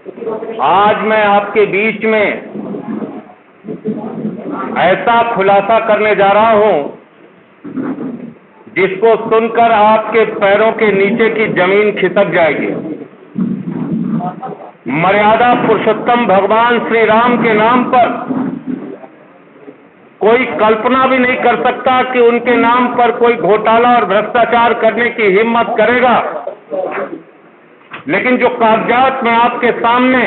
आज मैं आपके बीच में ऐसा खुलासा करने जा रहा हूं जिसको सुनकर आपके पैरों के नीचे की जमीन खिसक जाएगी। मर्यादा पुरुषोत्तम भगवान श्री राम के नाम पर कोई कल्पना भी नहीं कर सकता कि उनके नाम पर कोई घोटाला और भ्रष्टाचार करने की हिम्मत करेगा। लेकिन जो कागजात मैं आपके सामने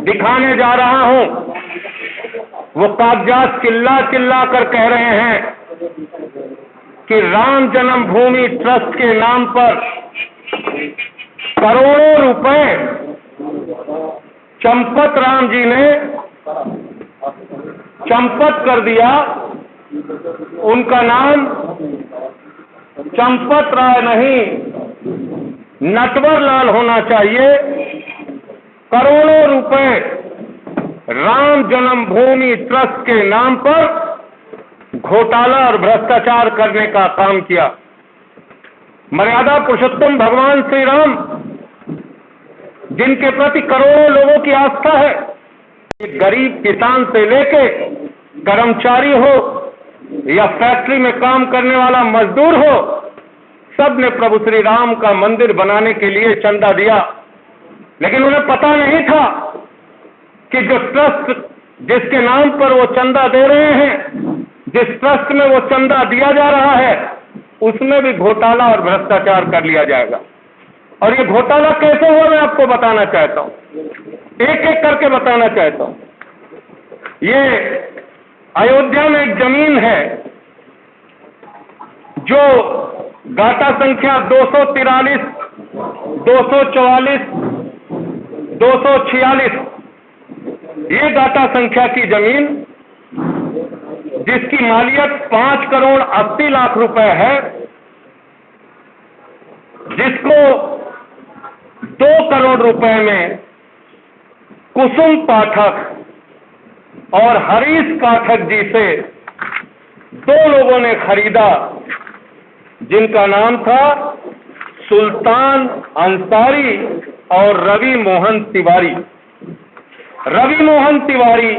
दिखाने जा रहा हूं, वो कागजात चिल्ला चिल्ला कर कह रहे हैं कि राम जन्मभूमि ट्रस्ट के नाम पर करोड़ों रुपए चंपत राम जी ने चंपत कर दिया। उनका नाम चंपत राय नहीं, नटवर लाल होना चाहिए। करोड़ों रुपए राम जन्मभूमि ट्रस्ट के नाम पर घोटाला और भ्रष्टाचार करने का काम किया। मर्यादा पुरुषोत्तम भगवान श्री राम, जिनके प्रति करोड़ों लोगों की आस्था है, गरीब किसान से लेके कर्मचारी हो या फैक्ट्री में काम करने वाला मजदूर हो, सब ने प्रभु श्री राम का मंदिर बनाने के लिए चंदा दिया। लेकिन उन्हें पता नहीं था कि जो ट्रस्ट जिसके नाम पर वो चंदा दे रहे हैं, जिस ट्रस्ट में वो चंदा दिया जा रहा है, उसमें भी घोटाला और भ्रष्टाचार कर लिया जाएगा। और ये घोटाला कैसे हुआ मैं आपको बताना चाहता हूं, एक एक करके बताना चाहता हूं। ये अयोध्या में एक जमीन है जो गाटा संख्या 243, 244, 246, ये गाटा संख्या की जमीन जिसकी मालियत 5 करोड़ 80 लाख रुपए है, जिसको 2 करोड़ रुपए में कुसुम पाठक और हरीश पाठक जी से 2 लोगों ने खरीदा, जिनका नाम था सुल्तान अंसारी और रवि मोहन तिवारी। रवि मोहन तिवारी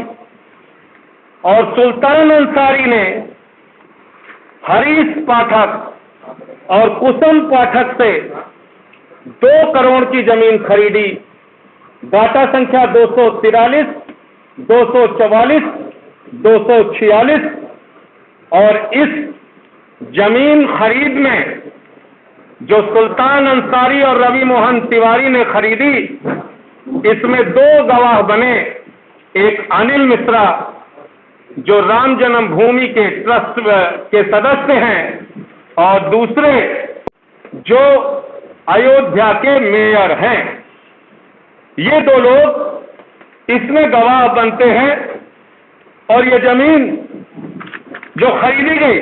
और सुल्तान अंसारी ने हरीश पाठक और कुसुम पाठक से 2 करोड़ की जमीन खरीदी। गाटा संख्या 243, 244, 246। और इस जमीन खरीद में जो सुल्तान अंसारी और रवि मोहन तिवारी ने खरीदी, इसमें 2 गवाह बने। एक अनिल मिश्रा जो राम जन्मभूमि के ट्रस्ट के सदस्य हैं, और दूसरे जो अयोध्या के मेयर हैं। ये 2 लोग इसमें गवाह बनते हैं। और ये जमीन जो खरीदी गई,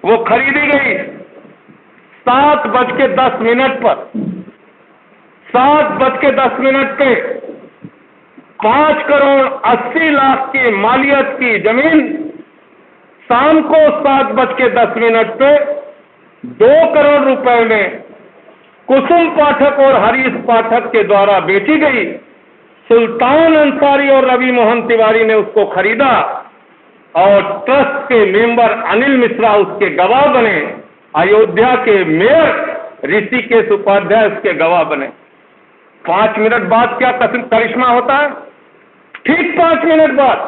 वो खरीदी गई 7:10 पर। 7:10 पे 5 करोड़ 80 लाख की मालियत की जमीन शाम को 7:10 पे 2 करोड़ रुपए में कुसुम पाठक और हरीश पाठक के द्वारा बेची गई। सुल्तान अंसारी और रवि मोहन तिवारी ने उसको खरीदा और ट्रस्ट के मेंबर अनिल मिश्रा उसके गवाह बने। अयोध्या के मेयर ऋषिकेश उपाध्याय उसके गवाह बने। 5 मिनट बाद क्या करिश्मा होता है? ठीक 5 मिनट बाद,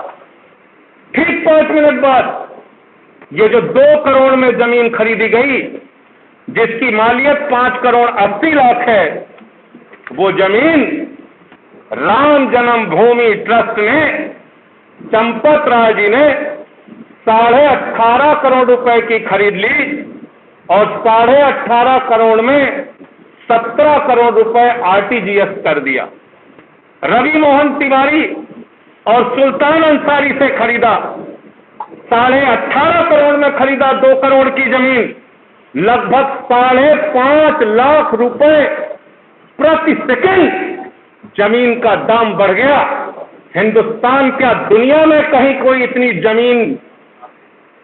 ठीक 5 मिनट बाद ये जो 2 करोड़ में जमीन खरीदी गई, जिसकी मालियत 5 करोड़ 80 लाख है, वो जमीन राम जन्मभूमि ट्रस्ट ने, चंपत राय जी ने 18.5 करोड़ रुपए की खरीद ली और 18.5 करोड़ में 17 करोड़ रुपए आरटीजीएस कर दिया। रवि मोहन तिवारी और सुल्तान अंसारी से खरीदा, 18.5 करोड़ में खरीदा 2 करोड़ की जमीन। लगभग 5.5 लाख रुपए प्रति सेकंड जमीन का दाम बढ़ गया। हिंदुस्तान क्या, दुनिया में कहीं कोई इतनी जमीन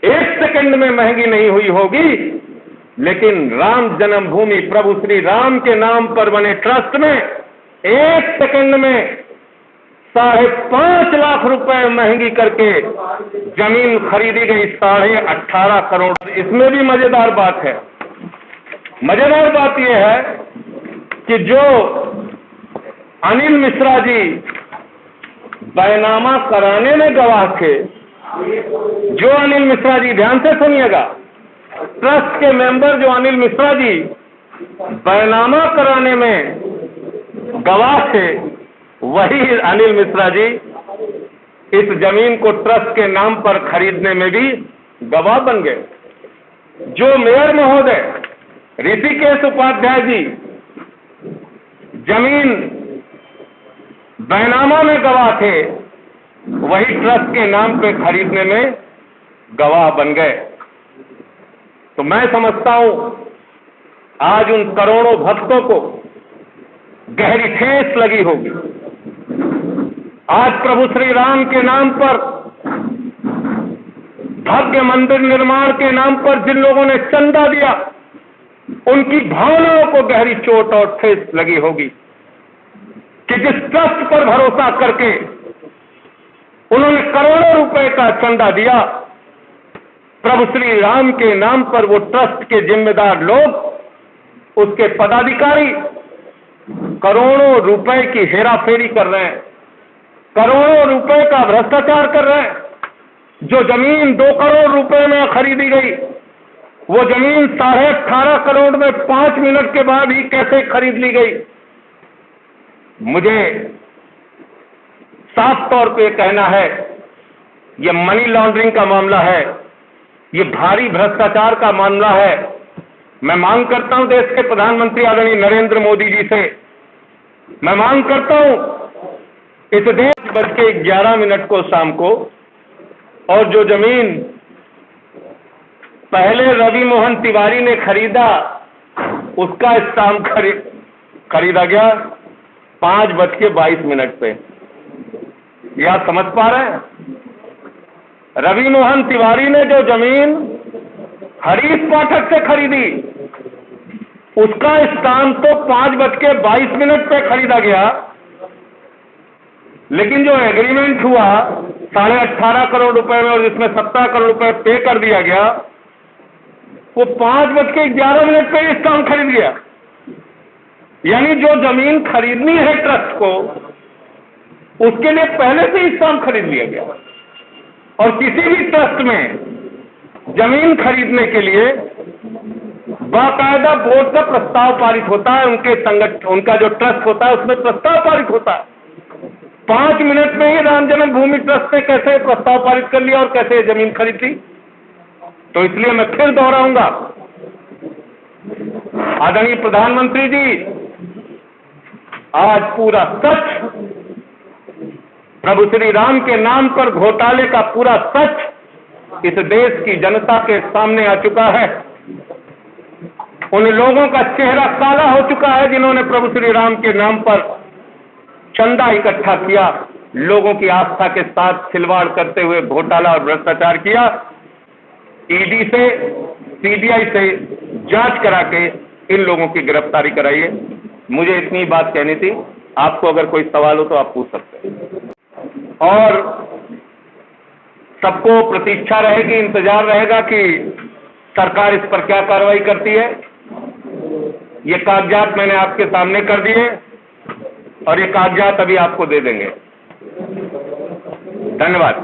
1 सेकंड में महंगी नहीं हुई होगी। लेकिन राम जन्मभूमि प्रभु श्री राम के नाम पर बने ट्रस्ट में 1 सेकंड में 5.5 लाख रुपए महंगी करके जमीन खरीदी गई 18.5 करोड़। इसमें भी मजेदार बात है। मजेदार बात यह है कि जो अनिल मिश्रा जी बैनामा कराने में गवाह थे, जो अनिल मिश्रा जी, ध्यान से सुनिएगा, ट्रस्ट के मेंबर जो अनिल मिश्रा जी बैनामा कराने में गवाह थे, वही अनिल मिश्रा जी इस जमीन को ट्रस्ट के नाम पर खरीदने में भी गवाह बन गए। जो मेयर महोदय ऋषिकेश उपाध्याय जी जमीन बैनामा में गवाह थे, वही ट्रस्ट के नाम पे खरीदने में गवाह बन गए। तो मैं समझता हूं आज उन करोड़ों भक्तों को गहरी ठेस लगी होगी। आज प्रभु श्री राम के नाम पर, भव्य मंदिर निर्माण के नाम पर जिन लोगों ने चंदा दिया, उनकी भावनाओं को गहरी चोट और ठेस लगी होगी कि जिस ट्रस्ट पर भरोसा करके उन्होंने करोड़ों रुपए का चंदा दिया, प्रभु श्री राम के नाम पर वो ट्रस्ट के जिम्मेदार लोग, उसके पदाधिकारी करोड़ों रुपए की हेराफेरी कर रहे हैं, करोड़ों रुपए का भ्रष्टाचार कर रहे हैं। जो जमीन 2 करोड़ रुपए में खरीदी गई, वो जमीन 18.5 करोड़ में 5 मिनट के बाद ही कैसे खरीद ली गई। मुझे साफ तौर पे कहना है, ये मनी लॉन्ड्रिंग का मामला है, ये भारी भ्रष्टाचार का मामला है। मैं मांग करता हूं देश के प्रधानमंत्री आदरणीय नरेंद्र मोदी जी से, मैं मांग करता हूं इस देश 11:11 को शाम को, और जो जमीन पहले रवि मोहन तिवारी ने खरीदा, उसका स्टाम्प खरीदा गया 5:22 पे। यह आप समझ पा रहे हैं? रवि मोहन तिवारी ने जो जमीन हरीश पाठक से खरीदी, उसका स्टाम्प तो 5:22 पे खरीदा गया, लेकिन जो एग्रीमेंट हुआ 18.5 करोड़ रुपए में और जिसमें 17 करोड़ रुपए पे कर दिया गया, वो 5:11 पे स्टाम्प खरीद गया। यानी जो जमीन खरीदनी है ट्रस्ट को, उसके लिए पहले से ही स्टाम्प खरीद लिया गया। और किसी भी ट्रस्ट में जमीन खरीदने के लिए बाकायदा बोर्ड का प्रस्ताव पारित होता है, उनका जो ट्रस्ट होता है उसमें प्रस्ताव पारित होता है। 5 मिनट में ही राम जन्मभूमि ट्रस्ट ने कैसे प्रस्ताव पारित कर लिया और कैसे जमीन खरीद ली। तो इसलिए मैं फिर दोहराऊंगा, आदरणीय प्रधानमंत्री जी, आज पूरा सच, प्रभु श्री राम के नाम पर घोटाले का पूरा सच इस देश की जनता के सामने आ चुका है। उन लोगों का चेहरा काला हो चुका है जिन्होंने प्रभु श्री राम के नाम पर चंदा इकट्ठा किया, लोगों की आस्था के साथ खिलवाड़ करते हुए घोटाला और भ्रष्टाचार किया। ईडी से, सीबीआई से जांच करा के इन लोगों की गिरफ्तारी कराइए। मुझे इतनी बात कहनी थी। आपको अगर कोई सवाल हो तो आप पूछ सकते हैं। और सबको प्रतीक्षा रहेगी, इंतजार रहेगा कि सरकार इस पर क्या कार्रवाई करती है। ये कागजात मैंने आपके सामने कर दिए और ये कागजात अभी आपको दे देंगे। धन्यवाद।